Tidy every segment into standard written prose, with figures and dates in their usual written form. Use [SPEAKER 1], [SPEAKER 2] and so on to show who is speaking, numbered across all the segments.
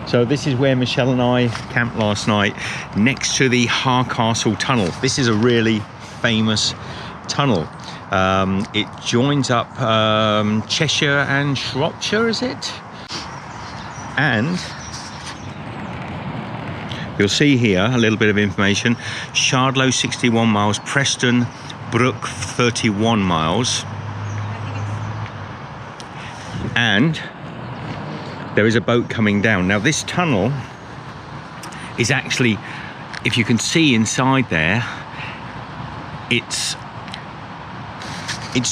[SPEAKER 1] So this is where Michelle and I camped last night, next to the Harecastle Tunnel. This is a really famous tunnel. It joins up Cheshire and Shropshire, is it? And you'll see here a little bit of information. Shardlow 61 miles, Preston Brook 31 miles. And there is a boat coming down. Now this tunnel is actually, if you can see inside there, it's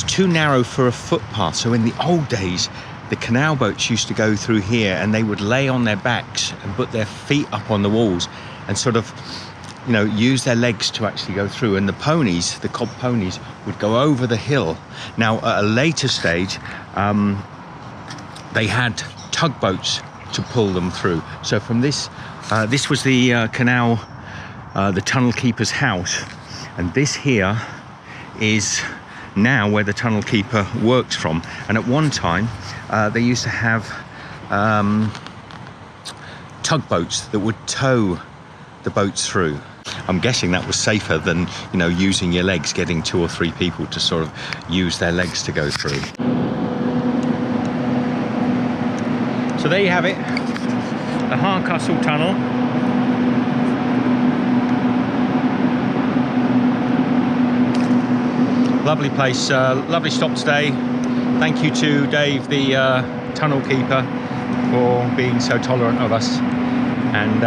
[SPEAKER 1] too narrow for a footpath. So in the old days, the canal boats used to go through here and they would lay on their backs and put their feet up on the walls and sort of, you know, use their legs to actually go through. And the ponies, the cob ponies, would go over the hill. Now at a later stage, they had tugboats to pull them through. So from this, this was the canal, the tunnel keeper's house, and this here is now where the tunnel keeper works from. And at one time they used to have tugboats that would tow the boats through. I'm guessing that was safer than, you know, using your legs, getting 2 or 3 people to sort of use their legs to go through. So there you have it, the Harecastle Tunnel. Lovely place, lovely stop today. Thank you to Dave, the tunnel keeper, for being so tolerant of us. And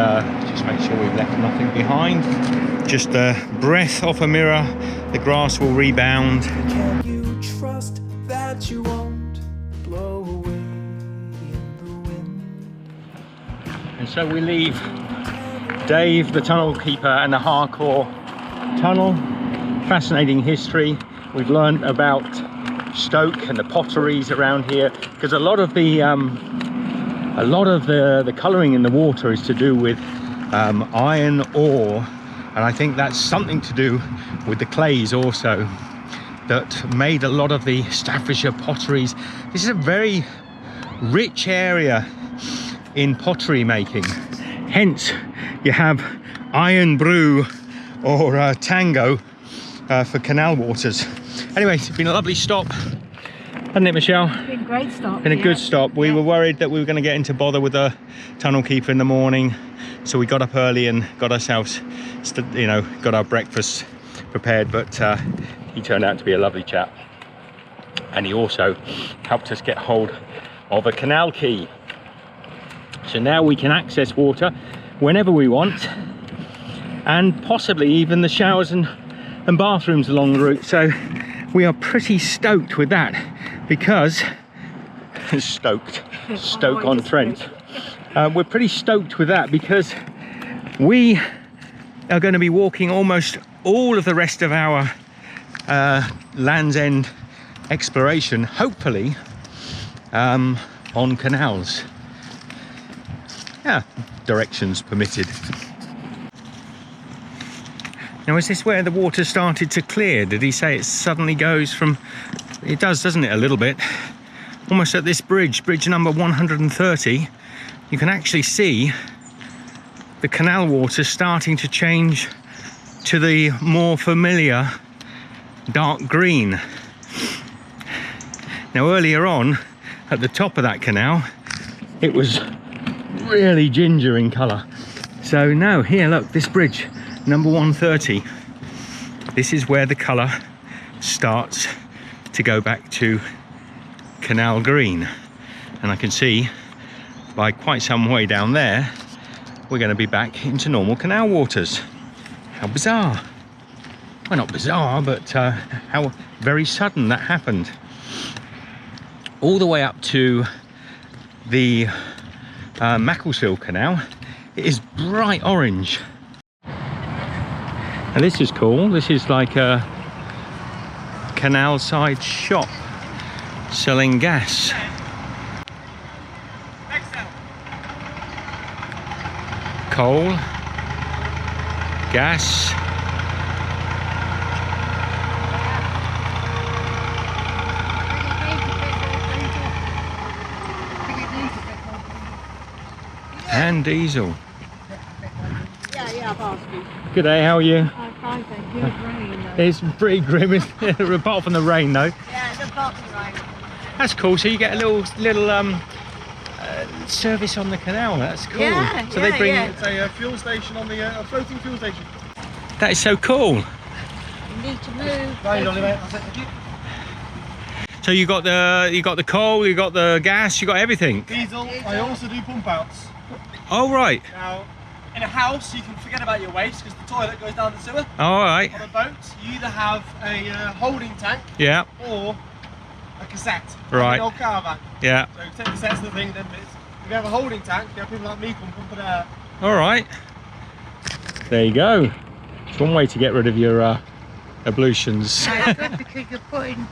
[SPEAKER 1] just make sure we've left nothing behind. Just a breath off a mirror, the grass will rebound.
[SPEAKER 2] Can you trust that you won't blow away in the wind?
[SPEAKER 1] And so we leave Dave, the tunnel keeper, and the Harecastle Tunnel. Fascinating history. We've learned about Stoke and the potteries around here, because a lot of the colouring in the water is to do with iron ore, and I think that's something to do with the clays also that made a lot of the Staffordshire potteries. This is a very rich area in pottery making, hence you have iron brew or tango for canal waters. Anyway, it's been a lovely stop, hasn't it, Michelle?
[SPEAKER 3] Been a great stop.
[SPEAKER 1] Been a good stop. We were worried that we were going to get into bother with the tunnel keeper in the morning, so we got up early and got ourselves, you know, got our breakfast prepared. But he turned out to be a lovely chap, and he also helped us get hold of a canal key. So now we can access water whenever we want, and possibly even the showers and bathrooms along the route. So we are pretty stoked with that, because Stoke-on-Trent. We're pretty stoked with that because we are going to be walking almost all of the rest of our Land's End exploration, hopefully on canals. Yeah, directions permitted. Now, is this where the water started to clear? Did he say it suddenly goes from... It does, doesn't it, a little bit? Almost at this bridge number 130, you can actually see the canal water starting to change to the more familiar dark green. Now, earlier on, at the top of that canal, it was really ginger in colour. So now, here, look, this bridge, number 130, this is where the colour starts to go back to canal green. And I can see by quite some way down there, we're going to be back into normal canal waters. How bizarre. Well, not bizarre, but how very sudden that happened. All the way up to the Macclesfield Canal, it is bright orange. And this is cool. This is like a canal side shop selling gas. Coal, gas. and diesel.
[SPEAKER 3] Yeah, I've asked you.
[SPEAKER 1] Good day, how are you?
[SPEAKER 3] I'm fine, thank you. It's raining though.
[SPEAKER 1] It's pretty grim, isn't it? Apart from the rain though.
[SPEAKER 3] Yeah, it's apart from rain.
[SPEAKER 1] That's cool, so you get a little service on the canal, that's cool.
[SPEAKER 3] Yeah,
[SPEAKER 1] so they bring
[SPEAKER 4] It's a fuel station on the a floating fuel station.
[SPEAKER 1] That is so cool.
[SPEAKER 3] You need to move.
[SPEAKER 4] Right, Ollie, mate. That's it. Thank you.
[SPEAKER 1] So you got the coal, you got the gas, you got everything.
[SPEAKER 4] Diesel. I also do pump outs.
[SPEAKER 1] Oh right.
[SPEAKER 4] Now, in a house, you can forget about your waste because the toilet goes down the sewer.
[SPEAKER 1] All right.
[SPEAKER 4] On a boat, you either have a holding tank
[SPEAKER 1] Yeah.
[SPEAKER 4] or a cassette.
[SPEAKER 1] Right.
[SPEAKER 4] An old caravan.
[SPEAKER 1] Yeah.
[SPEAKER 4] So you take the cassettes of the thing, then bits. If you have a holding tank, you have people like me come pump it out.
[SPEAKER 1] All right. There you go. It's one way to get rid of your ablutions.
[SPEAKER 5] Yeah, it's good because you're putting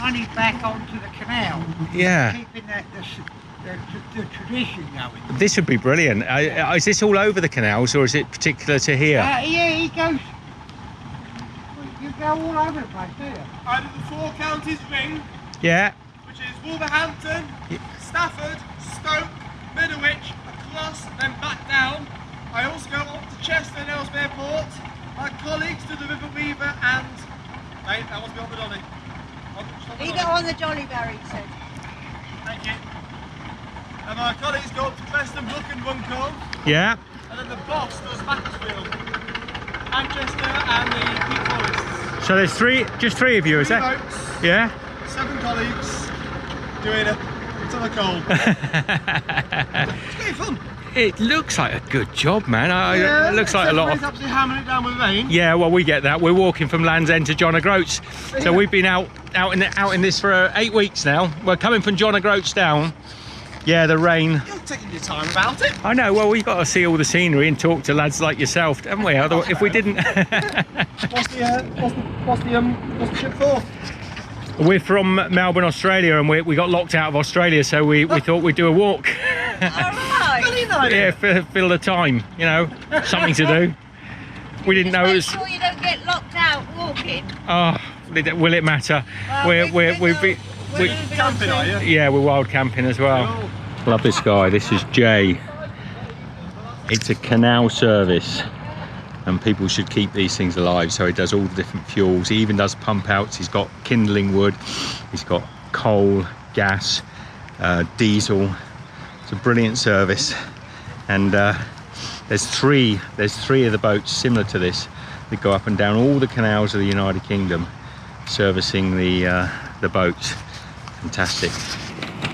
[SPEAKER 5] money back onto the canal.
[SPEAKER 1] Yeah.
[SPEAKER 5] Keeping the tradition going.
[SPEAKER 1] This would be brilliant. Is this all over the canals, or is it particular to here?
[SPEAKER 5] Yeah, he goes. You go all over the place, do you?
[SPEAKER 4] I do the 4 counties ring,
[SPEAKER 1] Yeah.
[SPEAKER 4] which is Wolverhampton, Stafford, Stoke, Middlewich, across, then back down. I also go up to Chester and Ellesmere Port. My colleagues do the River Weaver and... Mate, that must be on the dolly.
[SPEAKER 3] Leave it on the Jolly Berry, he said.
[SPEAKER 4] Thank you. And my colleagues go up to Preston, Brook and Runcorn.
[SPEAKER 1] Yeah.
[SPEAKER 4] And then the boss does Macclesfield, Manchester and the Peak Forests.
[SPEAKER 1] So there's just three of you, is
[SPEAKER 4] 3
[SPEAKER 1] that?
[SPEAKER 4] boats,
[SPEAKER 1] Yeah.
[SPEAKER 4] 7 colleagues doing a ton of coal. It's great fun.
[SPEAKER 1] It looks like a good job, man.
[SPEAKER 4] Yeah,
[SPEAKER 1] It looks like a lot
[SPEAKER 4] It's
[SPEAKER 1] of...
[SPEAKER 4] absolutely hammering it down with rain.
[SPEAKER 1] Yeah, well, we get that. We're walking from Land's End to John O'Groats. So we've been out in this for 8 weeks now. We're coming from John O'Groats down. Yeah, the rain.
[SPEAKER 4] You're taking your time about it.
[SPEAKER 1] I know, well, we've got to see all the scenery and talk to lads like yourself, haven't we? Otherwise, if we didn't...
[SPEAKER 4] What's the ship for?
[SPEAKER 1] We're from Melbourne, Australia, and we got locked out of Australia, so we thought we'd do a walk.
[SPEAKER 3] Alright.
[SPEAKER 4] Brilliant idea.
[SPEAKER 1] Yeah, fill the time, you know, something to do. We didn't know it
[SPEAKER 3] Make
[SPEAKER 1] was...
[SPEAKER 3] sure you don't get locked out walking.
[SPEAKER 1] Oh, will it matter?
[SPEAKER 3] Well,
[SPEAKER 1] we're
[SPEAKER 3] moving
[SPEAKER 4] Camping,
[SPEAKER 3] on
[SPEAKER 4] are
[SPEAKER 3] to-
[SPEAKER 4] you?
[SPEAKER 1] yeah, we're wild camping as well.
[SPEAKER 4] Oh.
[SPEAKER 1] Love this guy. This is Jay. It's a canal service, and people should keep these things alive. So he does all the different fuels. He even does pump outs. He's got kindling wood. He's got coal, gas, diesel. It's a brilliant service. And there's three of the boats similar to this that go up and down all the canals of the United Kingdom, servicing the boats. Fantastic.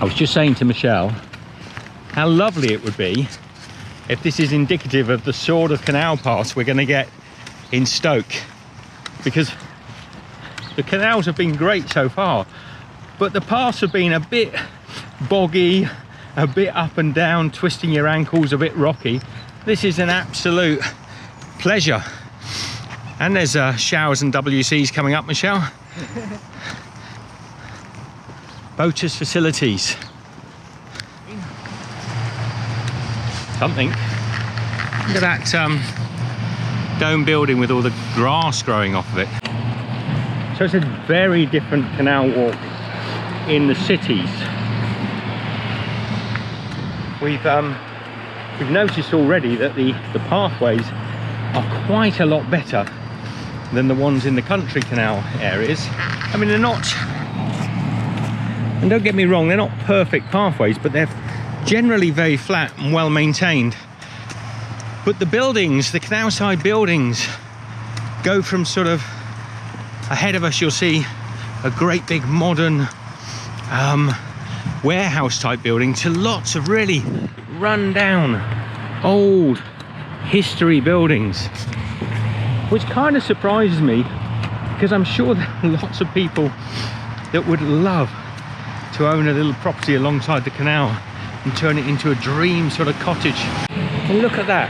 [SPEAKER 1] I was just saying to Michelle how lovely it would be if this is indicative of the sort of canal paths we're going to get in Stoke, because the canals have been great so far, but the paths have been a bit boggy, a bit up and down, twisting your ankles, a bit rocky. This is an absolute pleasure. And there's showers and WCs coming up, Michelle. Boaters facilities. Something. Look at that dome building with all the grass growing off of it. So it's a very different canal walk in the cities. We've noticed already that the pathways are quite a lot better than the ones in the country canal areas. I mean, they're not, and don't get me wrong, they're not perfect pathways, but they're generally very flat and well maintained. But the buildings, the canal side buildings, go from sort of ahead of us, you'll see a great big modern warehouse type building, to lots of really run down old history buildings, which kind of surprises me, because I'm sure there are lots of people that would love to own a little property alongside the canal and turn it into a dream sort of cottage. And look at that,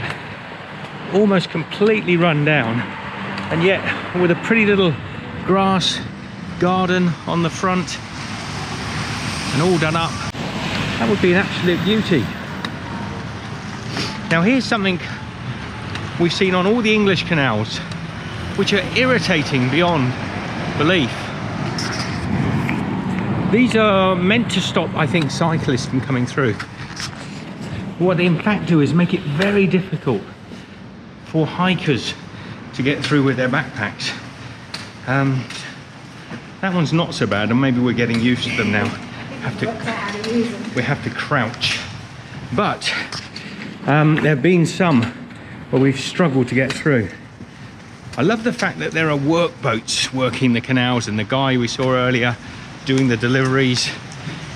[SPEAKER 1] almost completely run down, and yet with a pretty little grass garden on the front and all done up. That would be an absolute beauty. Now here's something we've seen on all the English canals, which are irritating beyond belief. These are meant to stop, I think, cyclists from coming through. what they in fact do is make it very difficult for hikers to get through with their backpacks. That one's not so bad, and maybe we're getting used to them now. We have to crouch. But there have been some where we've struggled to get through. I love the fact that there are workboats working the canals, and the guy we saw earlier doing the deliveries.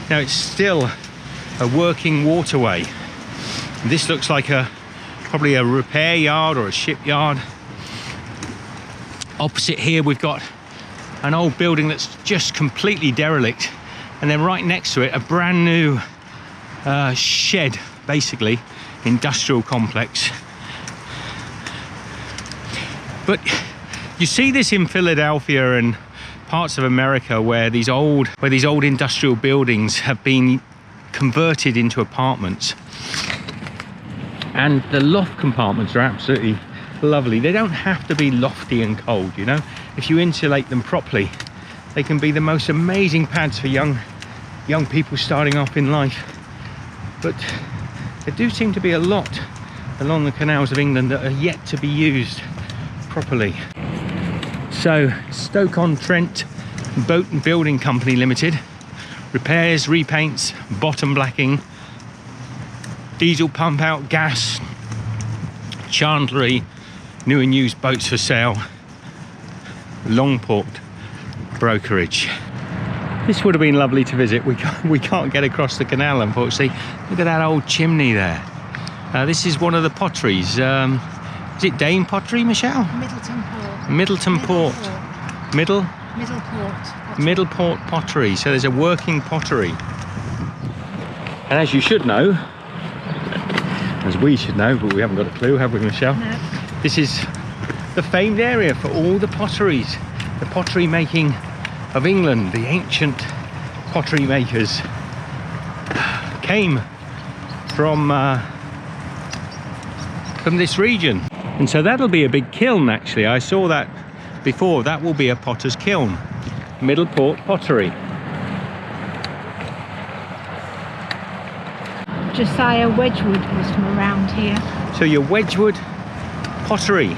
[SPEAKER 1] Now it's still a working waterway. This looks like probably a repair yard or a shipyard. Opposite here we've got an old building that's just completely derelict, and then right next to it a brand new shed, basically industrial complex. But you see this in Philadelphia and parts of America where these old industrial buildings have been converted into apartments, and the loft compartments are absolutely lovely. They don't have to be lofty and cold, you know. If you insulate them properly, they can be the most amazing pads for young people starting off in life. But there do seem to be a lot along the canals of England that are yet to be used properly. So Stoke-on-Trent Boat and Building Company Limited, repairs, repaints, bottom blacking, diesel pump out, gas, chandlery, new and used boats for sale, Longport brokerage. This would have been lovely to visit. We can't get across the canal, unfortunately. Look at that old chimney there. This is one of the potteries. Is it Dane pottery, Michelle?
[SPEAKER 3] Middleton Port.
[SPEAKER 1] Middleton Port. Middleport pottery. So there's a working pottery. And as you should know, as we should know, but we haven't got a clue, have we, Michelle?
[SPEAKER 3] No.
[SPEAKER 1] This is the famed area for all the potteries, the pottery making of England. The ancient pottery makers came from this region. And so that'll be a big kiln, actually. I saw that before. That will be a potter's kiln. Middleport pottery.
[SPEAKER 3] Josiah Wedgwood was from around here.
[SPEAKER 1] So your Wedgwood pottery.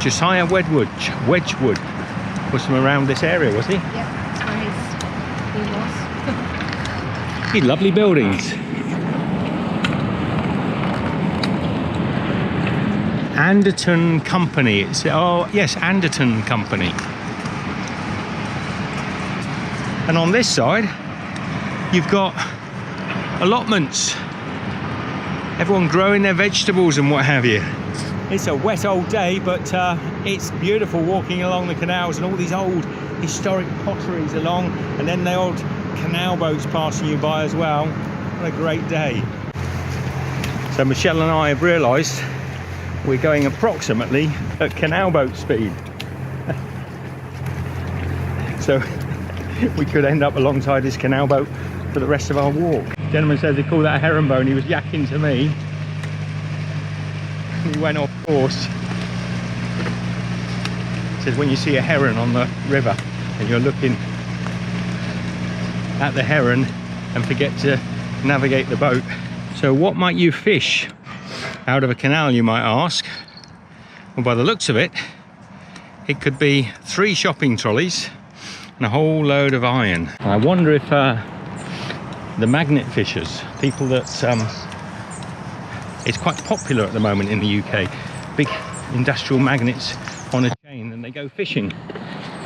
[SPEAKER 1] Josiah Wedgwood was from around this area, was he?
[SPEAKER 3] Yep, that's where he was.
[SPEAKER 1] He had lovely buildings. Anderton Company. Oh yes, Anderton Company. And on this side, you've got allotments. Everyone growing their vegetables and what have you. It's a wet old day, but it's beautiful walking along the canals and all these old historic potteries along, and then the old canal boats passing you by as well. What a great day. So Michelle and I have realised we're going approximately at canal boat speed. So we could end up alongside this canal boat for the rest of our walk. The gentleman says they call that a herringbone. He was yakking to me. He went off course. He says when you see a heron on the river and you're looking at the heron and forget to navigate the boat. So what might you fish out of a canal, you might ask? Well, by the looks of it, it could be 3 shopping trolleys and a whole load of iron. I wonder if the magnet fishers, people that it's quite popular at the moment in the UK, big industrial magnets on a chain, and they go fishing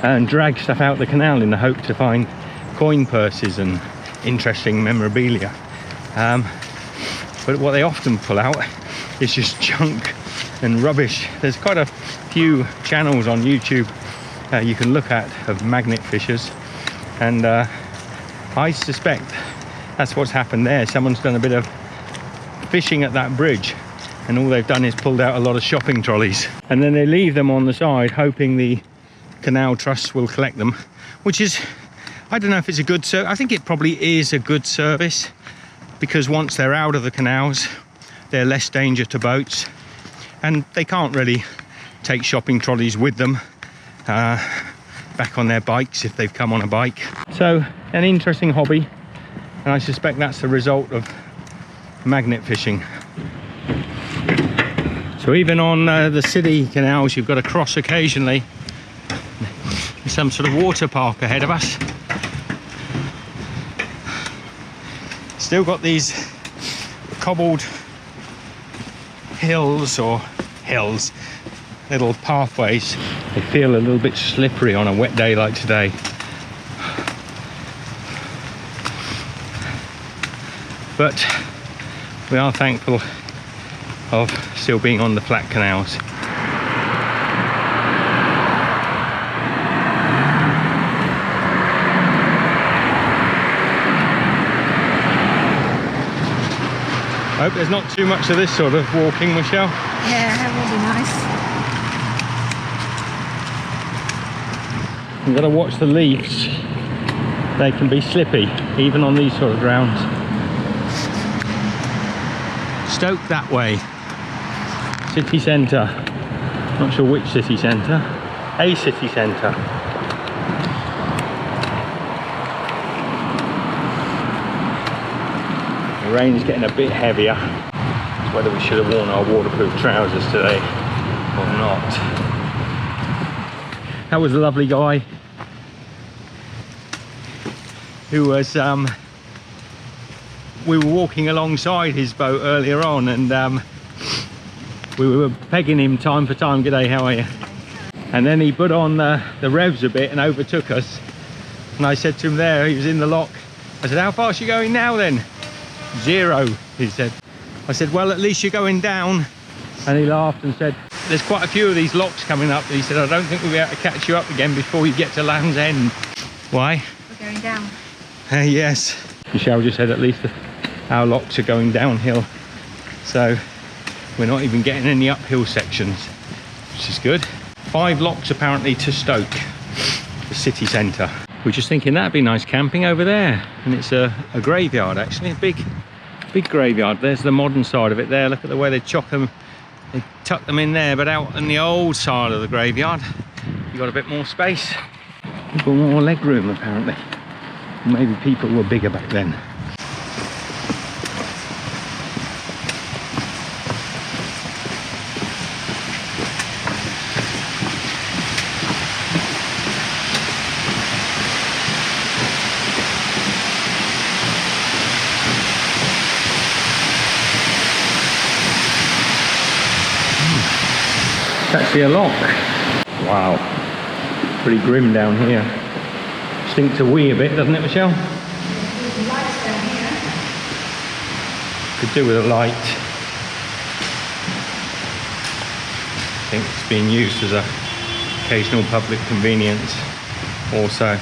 [SPEAKER 1] and drag stuff out the canal in the hope to find coin purses and interesting memorabilia. But what they often pull out is just junk and rubbish. There's quite a few channels on YouTube you can look at of magnet fishers, and I suspect that's what's happened there. Someone's done a bit of fishing at that bridge, and all they've done is pulled out a lot of shopping trolleys, and then they leave them on the side hoping the canal trust will collect them, which is, I don't know if it's a good service. I think it probably is a good service, because once they're out of the canals they're less danger to boats, and they can't really take shopping trolleys with them back on their bikes if they've come on a bike. So an interesting hobby, and I suspect that's the result of magnet fishing. So even on the city canals, you've got to cross occasionally. There's some sort of water park ahead of us. Still got these cobbled hills, little pathways. They feel a little bit slippery on a wet day like today. But we are thankful of still being on the flat canals. I hope there's not too much of this sort of walking, Michelle.
[SPEAKER 3] Yeah, that would be nice.
[SPEAKER 1] You've got to watch the leaves. They can be slippy, even on these sort of grounds. Stoke that way. City centre. Not sure which city centre. A city centre. The rain is getting a bit heavier. It's whether we should have worn our waterproof trousers today or not. That was a lovely guy who was we were walking alongside his boat earlier on, and we were pegging him time for time. G'day, how are you? And then he put on the revs a bit and overtook us, and I said to him there, he was in the lock, I said, how fast are you going now then? 0, he said. I said, well, at least you're going down. And he laughed and said, there's quite a few of these locks coming up. He said, I don't think we'll be able to catch you up again before you get to Land's End. Why?
[SPEAKER 3] We're going down.
[SPEAKER 1] Yes. Michelle just said at least our locks are going downhill. So we're not even getting any uphill sections, which is good. 5 locks apparently to Stoke, the city centre. We're just thinking that'd be nice camping over there. And it's a graveyard actually, a big graveyard. There's the modern side of it there. Look at the way they chop them. They tuck them in there, but out on the old side of the graveyard, you've got a bit more space. A bit more leg room apparently. Maybe people were bigger back then. It's actually a lock. Wow, pretty grim down here. Stinks a wee a bit, doesn't it, Michelle? Could do with a light. I think it's being used as a occasional public convenience also.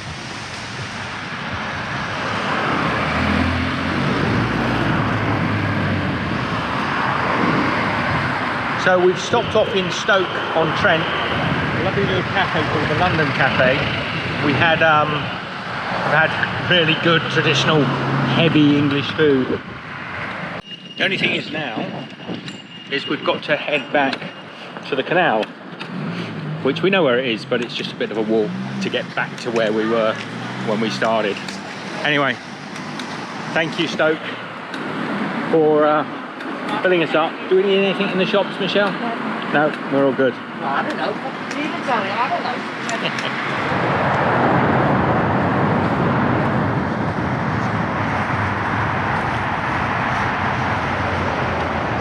[SPEAKER 1] So we've stopped off in Stoke on Trent, a lovely little cafe called the London Cafe. We had really good traditional heavy English food. The only thing is now is we've got to head back to the canal, which we know where it is, but it's just a bit of a walk to get back to where we were when we started. Anyway, thank you Stoke for filling us up. Do we need anything in the shops, Michelle? No, we're all good.
[SPEAKER 5] Well, I don't know. You can tell me. I don't know.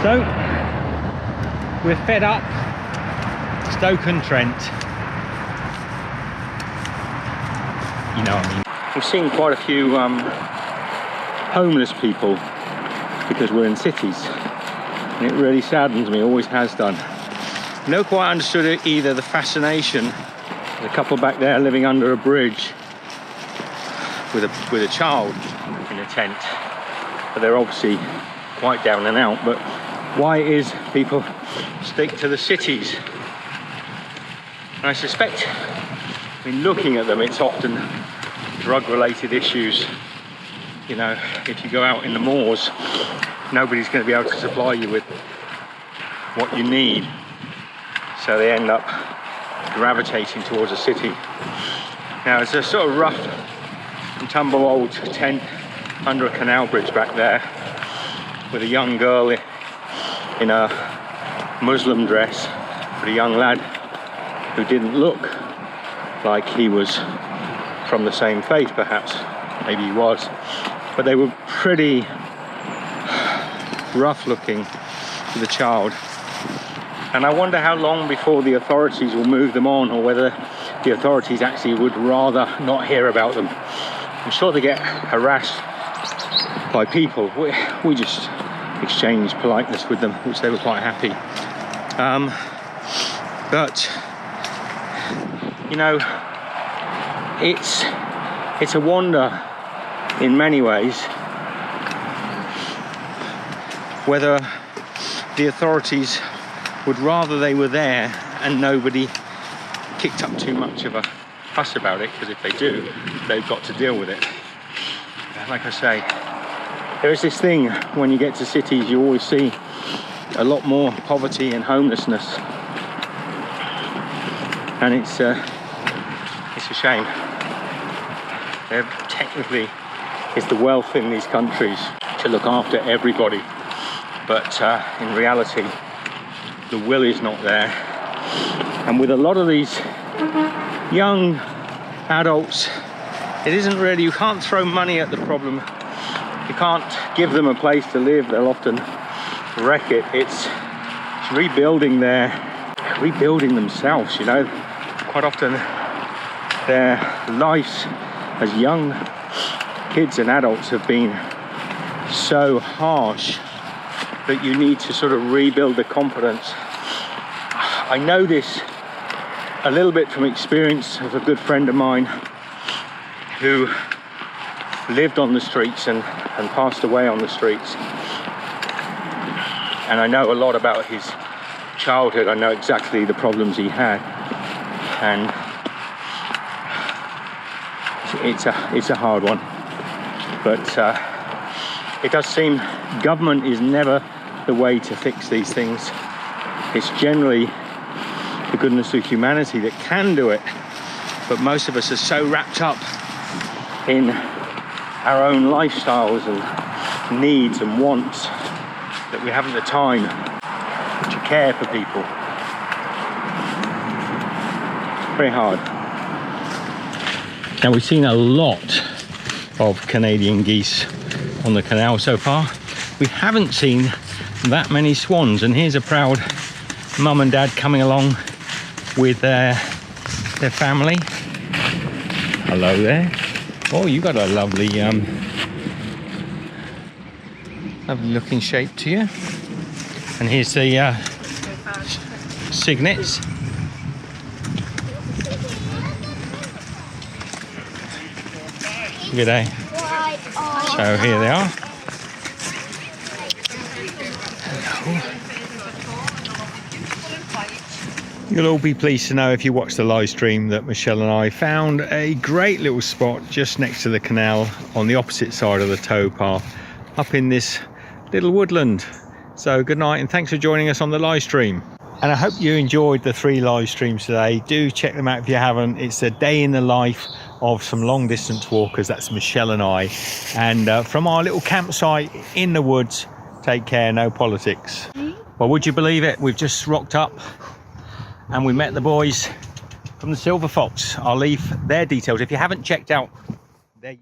[SPEAKER 1] So, we're fed up. Stoke and Trent. You know what I mean. We've seen quite a few homeless people because we're in cities. And it really saddens me, always has done. Never quite understood it either, the fascination. There's a couple back there living under a bridge with a child in a tent. But they're obviously quite down and out. But why it is people stick to the cities? And I suspect, in looking at them, it's often drug-related issues. You know, if you go out in the moors, nobody's going to be able to supply you with what you need. So they end up gravitating towards a city. Now it's a sort of rough and tumble old tent under a canal bridge back there with a young girl in a Muslim dress for a young lad who didn't look like he was from the same faith, perhaps. Maybe he was. But they were pretty rough looking to the child. And I wonder how long before the authorities will move them on, or whether the authorities actually would rather not hear about them. I'm sure they get harassed by people. We just exchanged politeness with them, which they were quite happy. But you know, it's a wonder in many ways whether the authorities would rather they were there and nobody kicked up too much of a fuss about it, because if they do, they've got to deal with it. Like I say, there is this thing when you get to cities, you always see a lot more poverty and homelessness, and it's a shame. There technically is the wealth in these countries to look after everybody, but in reality the will is not there. And with a lot of these young adults, it isn't really, you can't throw money at the problem, you can't give them a place to live, they'll often wreck it. It's rebuilding themselves, you know. Quite often their lives as young kids and adults have been so harsh that you need to sort of rebuild the confidence. I know this a little bit from experience of a good friend of mine who lived on the streets and passed away on the streets. And I know a lot about his childhood. I know exactly the problems he had. And it's a hard one. But it does seem government is never the way to fix these things. It's generally the goodness of humanity that can do it, but most of us are so wrapped up in our own lifestyles and needs and wants that we haven't the time to care for people. Very hard. Now, we've seen a lot of Canadian geese on the canal so far. We haven't seen that many swans, and here's a proud mum and dad coming along with their family. Hello there. Oh, you got a lovely lovely looking shape to you. And here's the cygnets. Good day. So here they are. You'll all be pleased to know, if you watch the live stream, that Michelle and I found a great little spot just next to the canal on the opposite side of the tow path, up in this little woodland. So good night and thanks for joining us on the live stream. And I hope you enjoyed the 3 live streams today. Do check them out if you haven't. It's a day in the life of some long distance walkers. That's Michelle and I. And from our little campsite in the woods. Take care, no politics. Well, would you believe it? We've just rocked up and we met the boys from the Silver Fox. I'll leave their details if you haven't checked out their